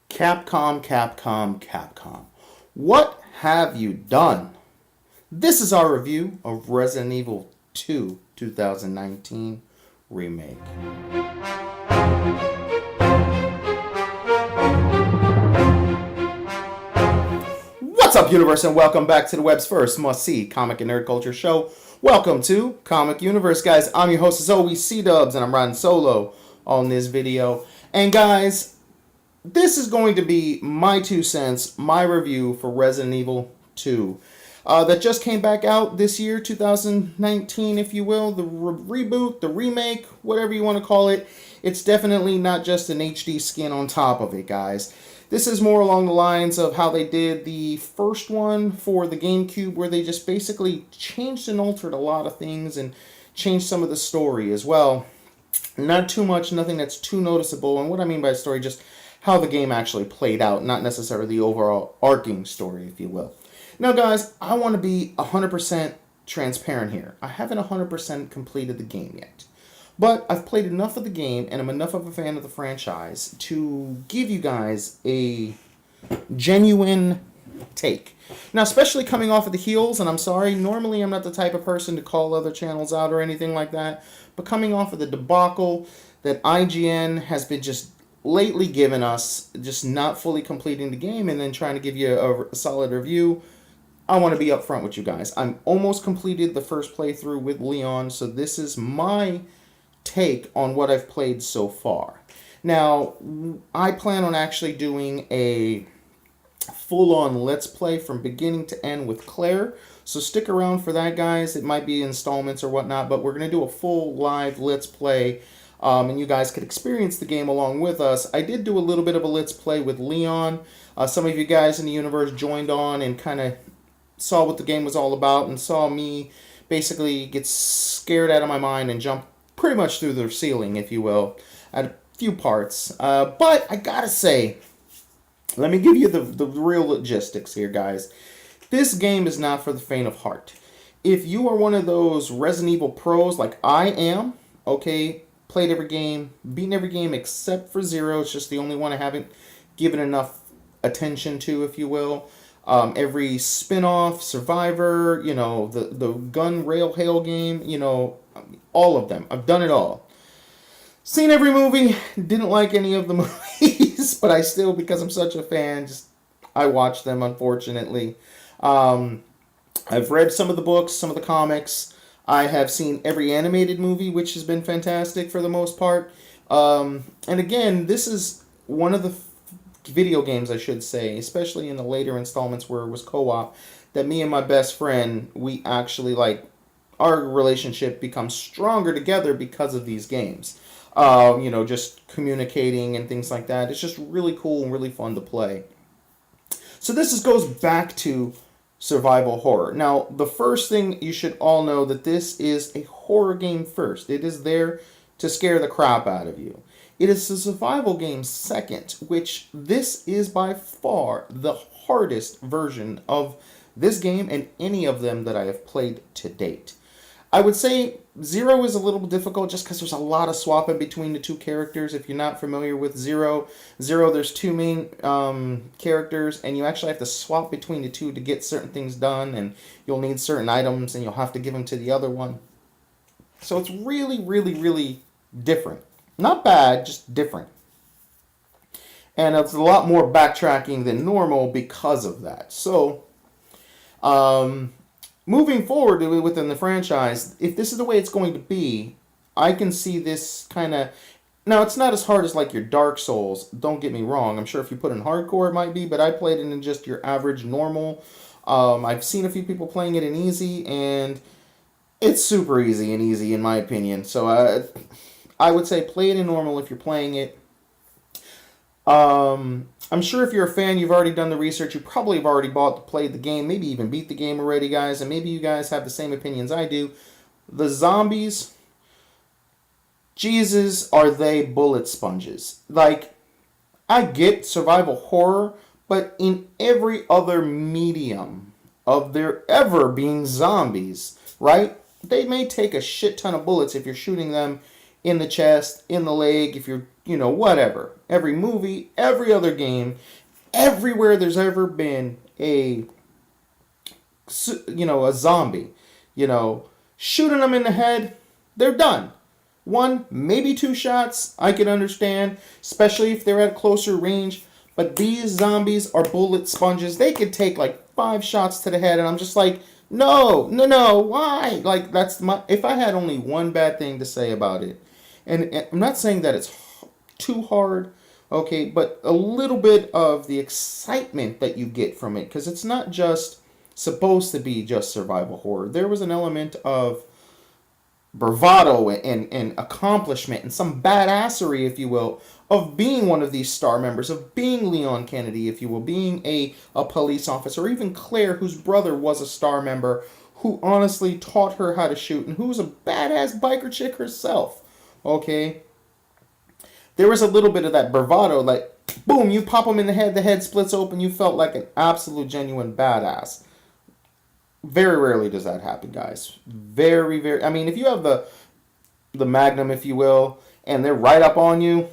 Capcom, Capcom, Capcom. What have you done? This is our review of Resident Evil 2 2019 remake. What's up, universe, and welcome back to the web's first must-see comic and nerd culture show. Welcome to Comic YOUniverse, guys. I'm your host, as always, C-Dubs, and I'm riding solo on this video. And guys, this is going to be my 2 cents, my review for Resident Evil 2. That just came back out this year, 2019, if you will. The reboot, the remake, whatever you want to call it. It's definitely not just an HD skin on top of it, guys. This is more along the lines of how they did the first one for the GameCube, where they just basically changed and altered a lot of things and changed some of the story as well. Not too much, nothing that's too noticeable. And what I mean by story, just how the game actually played out, not necessarily the overall arcing story, if you will. Now, guys, I want to be 100% transparent here. I haven't 100% completed the game yet. But I've played enough of the game, and I'm enough of a fan of the franchise to give you guys a genuine take. Now, especially coming off of the heels, and I'm sorry, normally I'm not the type of person to call other channels out or anything like that, but coming off of the debacle that IGN has been just lately giving us, just not fully completing the game and then trying to give you a solid review, I want to be upfront with you guys. I'm almost completed the first playthrough with Leon, so this is my take on what I've played so far. Now, I plan on actually doing a full-on Let's Play from beginning to end with Claire, so stick around for that, guys. It might be installments or whatnot, but we're going to do a full live Let's Play, and you guys could experience the game along with us. I did do a little bit of a Let's Play with Leon. Some of you guys in the universe joined on and kind of saw what the game was all about and saw me basically get scared out of my mind and jump pretty much through the ceiling, if you will, at a few parts. But I gotta say, let me give you the real logistics here, guys. This game is not for the faint of heart. If you are one of those Resident Evil pros like I am, okay, played every game, beaten every game except for Zero. It's just the only one I haven't given enough attention to, if you will. Every spin-off, Survivor, you know, the gun rail hail game, you know, all of them. I've done it all. Seen every movie. Didn't like any of the movies, but I still, because I'm such a fan, I watch them, unfortunately. I've read some of the books, some of the comics. I have seen every animated movie, which has been fantastic for the most part. And again, this is one of the video games, I should say, especially in the later installments where it was co-op, that me and my best friend, we actually, like, our relationship becomes stronger together because of these games. You know, just communicating and things like that. It's just really cool and really fun to play. So this goes back to survival horror. Now, the first thing you should all know that this is a horror game first. It is there to scare the crap out of you. It is a survival game second, which this is by far the hardest version of this game and any of them that I have played to date. I would say Zero is a little difficult just because there's a lot of swapping between the two characters. If you're not familiar with Zero, there's two main characters, and you actually have to swap between the two to get certain things done, and you'll need certain items, and you'll have to give them to the other one. So it's really, really, really different. Not bad, just different. And it's a lot more backtracking than normal because of that. So, moving forward within the franchise, if this is the way it's going to be, I can see this kind of... Now, it's not as hard as like your Dark Souls, don't get me wrong. I'm sure if you put in hardcore it might be, but I played it in just your average normal. I've seen a few people playing it in easy, and it's super easy and easy in my opinion. So I would say play it in normal if you're playing it. I'm sure if you're a fan, you've already done the research. You probably have already played the game, maybe even beat the game already, guys. And maybe you guys have the same opinions I do. The zombies, Jesus, are they bullet sponges? Like, I get survival horror, but in every other medium of there ever being zombies, right? They may take a shit ton of bullets if you're shooting them in the chest, in the leg, if you're, you know, whatever. every movie, every other game, everywhere there's ever been a zombie, shooting them in the head, they're done. One, maybe two shots, I can understand, especially if they're at closer range. But these zombies are bullet sponges. They could take like 5 shots to the head, and I'm just like, no, no, no, why? Like, that's my. If I had only one bad thing to say about it, and I'm not saying that it's too hard, okay, but a little bit of the excitement that you get from it, because it's not just supposed to be just survival horror. There was an element of bravado and accomplishment and some badassery, if you will, of being one of these star members, of being Leon Kennedy, if you will, being a police officer, or even Claire, whose brother was a star member, who honestly taught her how to shoot, and who's a badass biker chick herself. Okay? There was a little bit of that bravado, like, boom, you pop them in the head splits open, you felt like an absolute genuine badass. Very rarely does that happen, guys. Very, very. I mean, if you have the Magnum, if you will, and they're right up on you,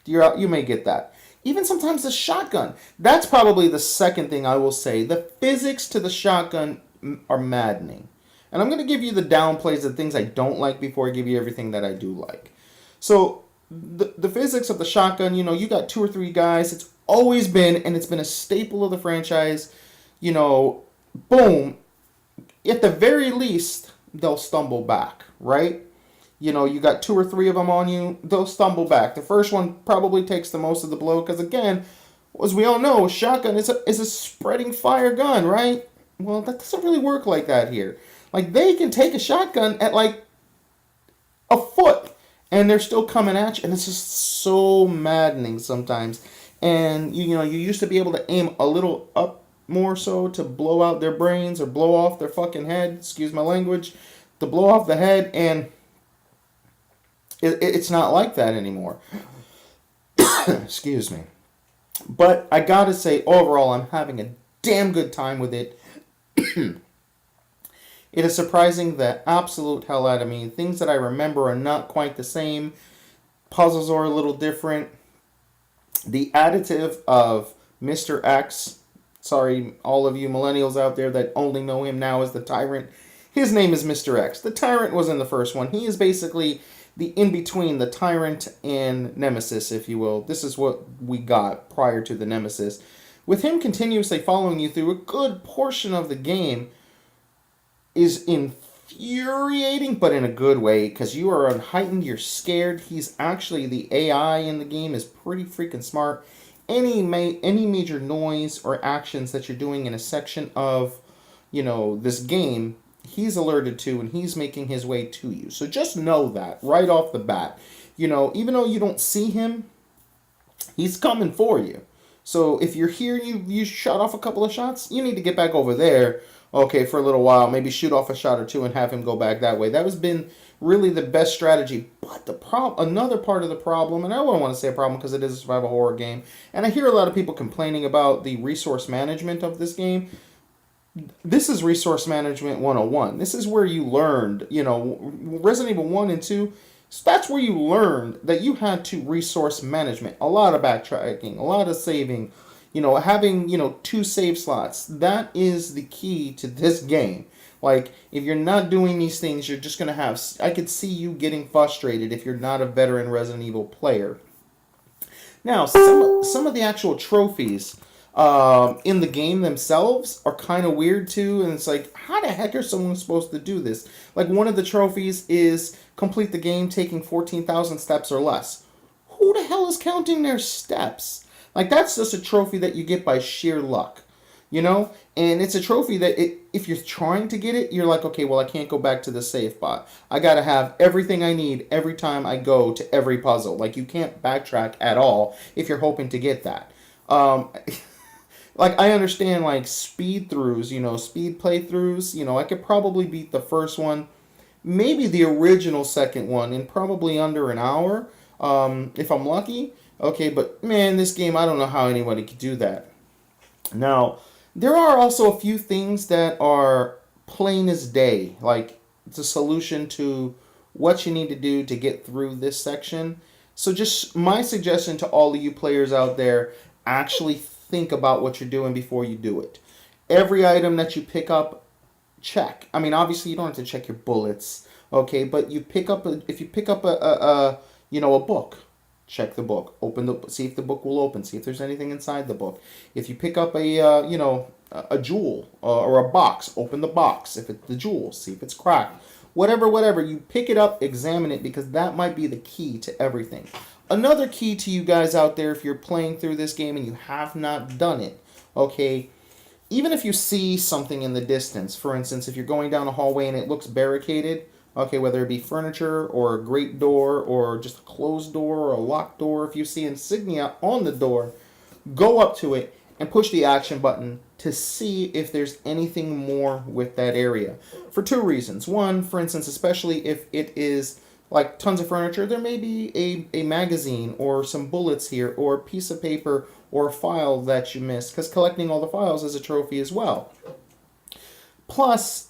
you may get that. Even sometimes the shotgun. That's probably the second thing I will say. The physics to the shotgun are maddening. And I'm going to give you the downplays, the things I don't like, before I give you everything that I do like. So, the physics of the shotgun, you got 2 or 3 guys. It's always been, and it's been a staple of the franchise, boom. At the very least, they'll stumble back, right? You got 2 or 3 of them on you, they'll stumble back. The first one probably takes the most of the blow, because again, as we all know, a shotgun is a spreading fire gun, right? Well, that doesn't really work like that here. Like, they can take a shotgun at like a foot, and they're still coming at you, and it's just so maddening sometimes. And you used to be able to aim a little up more so to blow out their brains or blow off their fucking head, excuse my language, to blow off the head, and it's not like that anymore. Excuse me. But I gotta say, overall, I'm having a damn good time with it. It is surprising the absolute hell out of me. Things that I remember are not quite the same. Puzzles are a little different. The additive of Mr. X, sorry, all of you millennials out there that only know him now as the Tyrant. His name is Mr. X. The Tyrant was in the first one. He is basically the in-between, the Tyrant and Nemesis, if you will. This is what we got prior to the Nemesis. With him continuously following you through a good portion of the game is infuriating, but in a good way, because you are heightened, you're scared. He's actually, the AI in the game is pretty freaking smart. Any major noise or actions that you're doing in a section of, this game, he's alerted to, and he's making his way to you. So just know that right off the bat. Even though you don't see him, he's coming for you. So if you're here, you shot off a couple of shots, you need to get back over there, okay, for a little while, maybe shoot off a shot or two and have him go back that way. That has been really the best strategy. But another part of the problem, and I don't want to say a problem because it is a survival horror game, and I hear a lot of people complaining about the resource management of this game. This is resource management 101. This is where you learned, Resident Evil 1 and 2, that's where you learned that you had to resource management. A lot of backtracking, a lot of saving, having, 2 save slots. That is the key to this game. Like, if you're not doing these things, you're just going to have... I could see you getting frustrated if you're not a veteran Resident Evil player. Now, some of the actual trophies in the game themselves are kind of weird, too. And it's like, how the heck are someone supposed to do this? Like, one of the trophies is complete the game taking 14,000 steps or less. Who the hell is counting their steps? Like, that's just a trophy that you get by sheer luck. And it's a trophy that if you're trying to get it, you're like, okay, well, I can't go back to the save spot. I got to have everything I need every time I go to every puzzle. Like, you can't backtrack at all if you're hoping to get that. Like, I understand, like, speed throughs, speed playthroughs. I could probably beat the first one, maybe the original second one, in probably under an hour, if I'm lucky. Okay, but, man, this game, I don't know how anybody could do that. Now, there are also a few things that are plain as day. Like, it's a solution to what you need to do to get through this section. So just my suggestion to all of you players out there, actually think about what you're doing before you do it. Every item that you pick up, check. I mean, obviously you don't have to check your bullets, okay? But if you pick up a book, check the book. See if the book will open. See if there's anything inside the book. If you pick up a jewel or a box, open the box. If it's the jewel, see if it's cracked. Whatever, you pick it up, examine it, because that might be the key to everything. Another key to you guys out there, if you're playing through this game and you have not done it, okay, even if you see something in the distance, for instance, if you're going down a hallway and it looks barricaded, okay, whether it be furniture or a great door or just a closed door or a locked door, if you see insignia on the door, go up to it and push the action button to see if there's anything more with that area. For two reasons. One, for instance, especially if it is like tons of furniture, there may be a magazine or some bullets here or a piece of paper or a file that you missed, because collecting all the files is a trophy as well. Plus,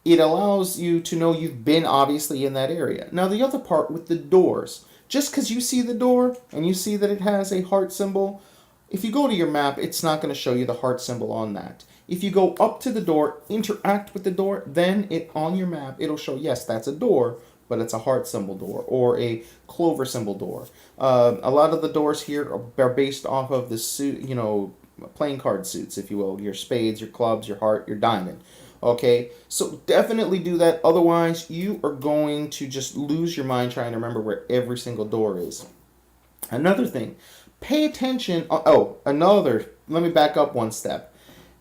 it allows you to know you've been obviously in that area. Now, the other part with the doors, just because you see the door and you see that it has a heart symbol, if you go to your map, it's not going to show you the heart symbol on that. If you go up to the door, interact with the door, then on your map, it'll show, yes, that's a door, but it's a heart symbol door or a clover symbol door. A lot of the doors here are based off of the suit, playing card suits, if you will. Your spades, your clubs, your heart, your diamond. Okay, so definitely do that. Otherwise, you are going to just lose your mind trying to remember where every single door is. Another thing, pay attention. Let me back up one step.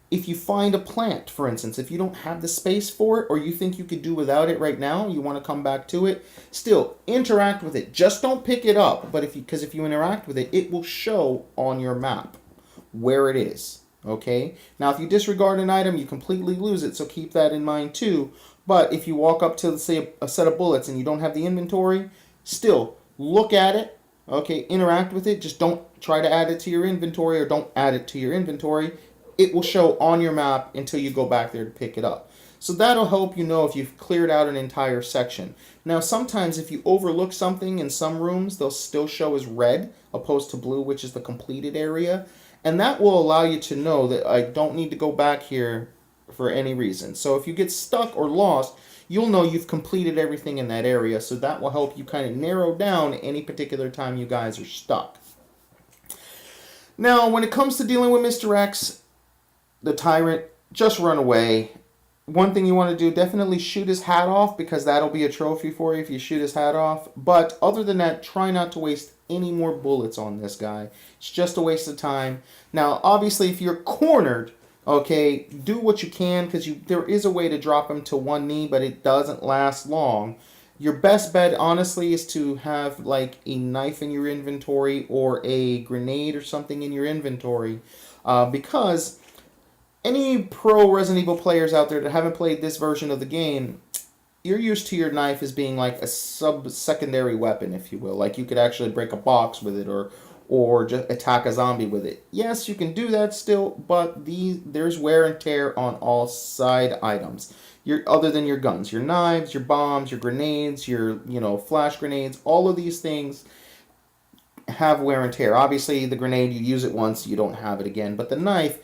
If you find a plant, for instance, if you don't have the space for it or you think you could do without it right now, you want to come back to it, still interact with it. Just don't pick it up, but if you interact with it, it will show on your map where it is. Okay? Now, if you disregard an item, you completely lose it, so keep that in mind too. But if you walk up to, say, a set of bullets and you don't have the inventory, still look at it, okay, interact with it. Just don't try to add it to your inventory or don't add it to your inventory. It will show on your map until you go back there to pick it up. So that'll help you know if you've cleared out an entire section. Now, sometimes if you overlook something in some rooms, they'll still show as red opposed to blue, which is the completed area. And that will allow you to know that I don't need to go back here for any reason. So if you get stuck or lost, you'll know you've completed everything in that area. So that will help you kind of narrow down any particular time you guys are stuck. Now, when it comes to dealing with Mr. X, the tyrant, just run away. One thing you want to do, definitely shoot his hat off, because that'll be a trophy for you if you shoot his hat off. But other than that, try not to waste any more bullets on this guy. It's just a waste of time. Now, obviously, if you're cornered, okay, do what you can, because there is a way to drop him to one knee, but it doesn't last long. Your best bet, honestly, is to have like a knife in your inventory or a grenade or something in your inventory, because any pro Resident Evil players out there that haven't played this version of the game, you're used to your knife as being like a secondary weapon, if you will. Like you could actually break a box with it or just attack a zombie with it. Yes, you can do that still, but there's wear and tear on all side items. Other than your guns, your knives, your bombs, your grenades, your flash grenades, all of these things have wear and tear. Obviously, the grenade, you use it once, you don't have it again. But the knife,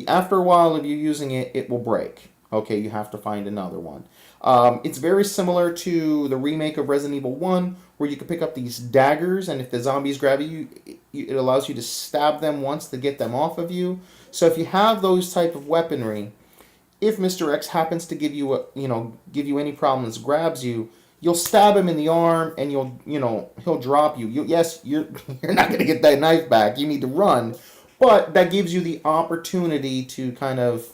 after a while of you using it, it will break. Okay, you have to find another one. It's very similar to the remake of Resident Evil 1, where you can pick up these daggers, and if the zombies grab you, it allows you to stab them once to get them off of you. So if you have those type of weaponry, if Mr. X happens to give you any problems, grabs you, you'll stab him in the arm, and he'll drop you. Yes, you're not going to get that knife back. You need to run, but that gives you the opportunity to kind of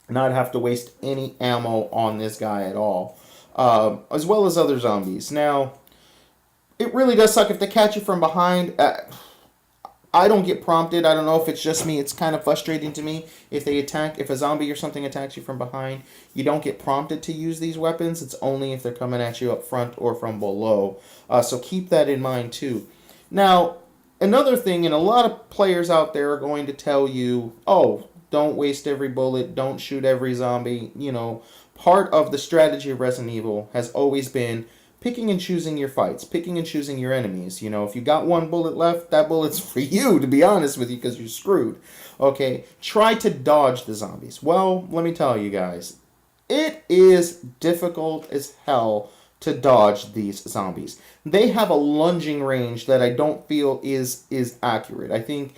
not have to waste any ammo on this guy at all, as well as other zombies. Now, it really does suck if they catch you from behind. I don't get prompted. I don't know if it's just me. It's kind of frustrating to me. If a zombie or something attacks you from behind, you don't get prompted to use these weapons. It's only if they're coming at you up front or from below. So keep that in mind too. Now, another thing, and a lot of players out there are going to tell you, oh, don't waste every bullet, don't shoot every zombie. Part of the strategy of Resident Evil has always been picking and choosing your fights, picking and choosing your enemies. You know, if you got one bullet left, that bullet's for you, to be honest with you, because you're screwed. Okay, try to dodge the zombies. Well, let me tell you guys, it is difficult as hell to dodge these zombies. They have a lunging range that I don't feel is accurate. I think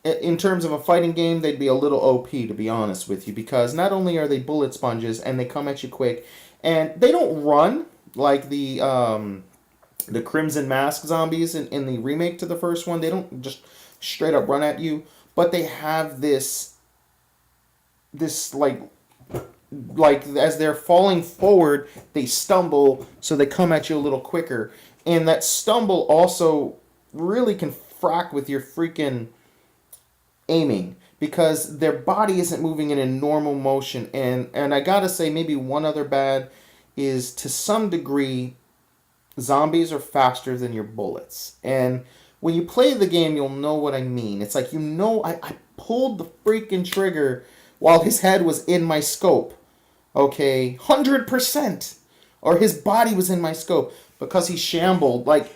in terms of a fighting game, they'd be a little OP, to be honest with you, because not only are they bullet sponges and they come at you quick, and they don't run like the Crimson Mask zombies in the remake to the first one. They don't just straight up run at you, but they have this like as they're falling forward, they stumble, so they come at you a little quicker. And that stumble also really can frack with your freaking aiming, because their body isn't moving in a normal motion. And I gotta say, maybe one other bad is, to some degree, zombies are faster than your bullets. And when you play the game, you'll know what I mean. It's like, I pulled the freaking trigger while his head was in my scope. Okay, 100%. Or his body was in my scope, because he shambled. Like,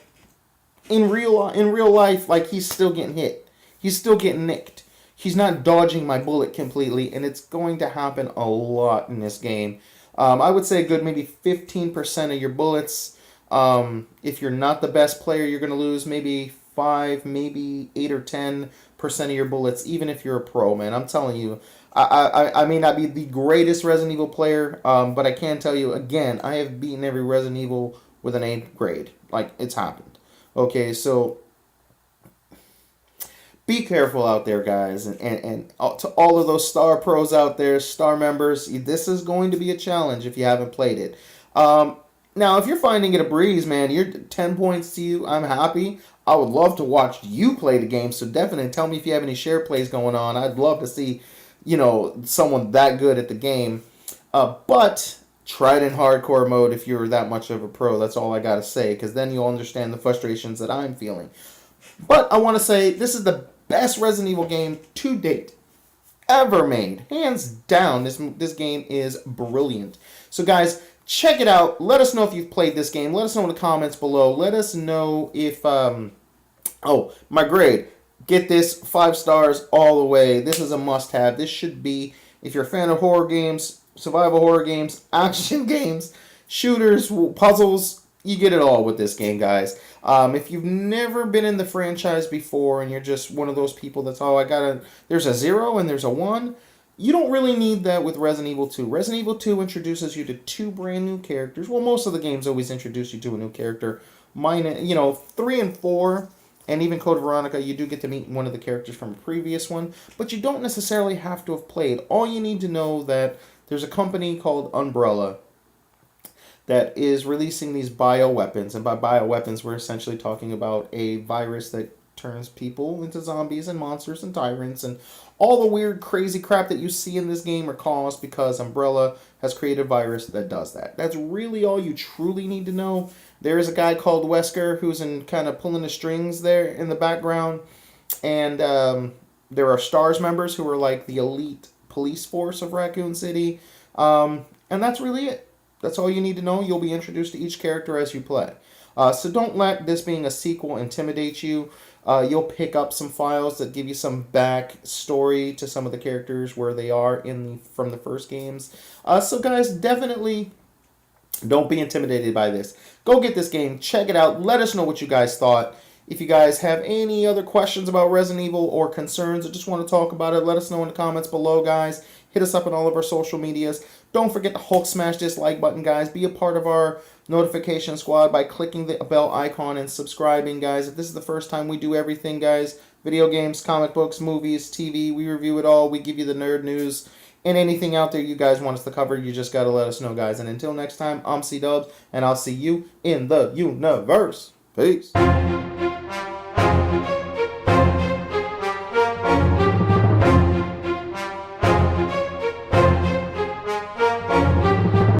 in real life, like, he's still getting hit. He's still getting nicked. He's not dodging my bullet completely, and it's going to happen a lot in this game. I would say a good maybe 15% of your bullets. If you're not the best player, you're going to lose maybe 5, maybe 8 or 10% of your bullets, even if you're a pro, man. I'm telling you, I may not be the greatest Resident Evil player, but I can tell you, again, I have beaten every Resident Evil with an 8th grade. Like, it's happened. Okay, so be careful out there, guys, and to all of those star pros out there, star members, this is going to be a challenge if you haven't played it. Now, if you're finding it a breeze, man, you're 10 points to you. I'm happy. I would love to watch you play the game, so definitely tell me if you have any share plays going on. I'd love to see, someone that good at the game. But try it in hardcore mode if you're that much of a pro. That's all I got to say, because then you'll understand the frustrations that I'm feeling. But I want to say, this is the best Resident Evil game to date ever made. Hands down, this game is brilliant. So, guys, check it out. Let us know if you've played this game. Let us know in the comments below. Let us know if, oh, my grade. Get this, 5 stars all the way. This is a must-have. This should be, if you're a fan of horror games, survival horror games, action games, shooters, puzzles, you get it all with this game, guys. If you've never been in the franchise before and you're just one of those people that's, there's a 0 and there's a 1, you don't really need that with Resident Evil 2. Resident Evil 2 introduces you to 2 brand new characters. Well, most of the games always introduce you to a new character. 3 and 4, and even Code Veronica, you do get to meet one of the characters from a previous one, but you don't necessarily have to have played. All you need to know that there's a company called Umbrella that is releasing these bioweapons, and by bioweapons, we're essentially talking about a virus that turns people into zombies and monsters and tyrants, and all the weird, crazy crap that you see in this game are caused because Umbrella has created a virus that does that. That's really all you truly need to know. There is a guy called Wesker who's kind of pulling the strings there in the background, and there are STARS members who are like the elite police force of Raccoon City, and that's really it. That's all you need to know. You'll be introduced to each character as you play. So don't let this being a sequel intimidate you. You'll pick up some files that give you some back story to some of the characters where they are from the first games. So guys, definitely don't be intimidated by this. Go get this game. Check it out. Let us know what you guys thought. If you guys have any other questions about Resident Evil or concerns or just want to talk about it, let us know in the comments below, guys. Hit us up on all of our social medias. Don't forget to Hulk smash this like button, guys. Be a part of our notification squad by clicking the bell icon and subscribing, guys. If this is the first time we do everything, guys, video games, comic books, movies, TV, we review it all. We give you the nerd news and anything out there you guys want us to cover. You just got to let us know, guys. And until next time, I'm C-Dubs, and I'll see you in the universe. Peace.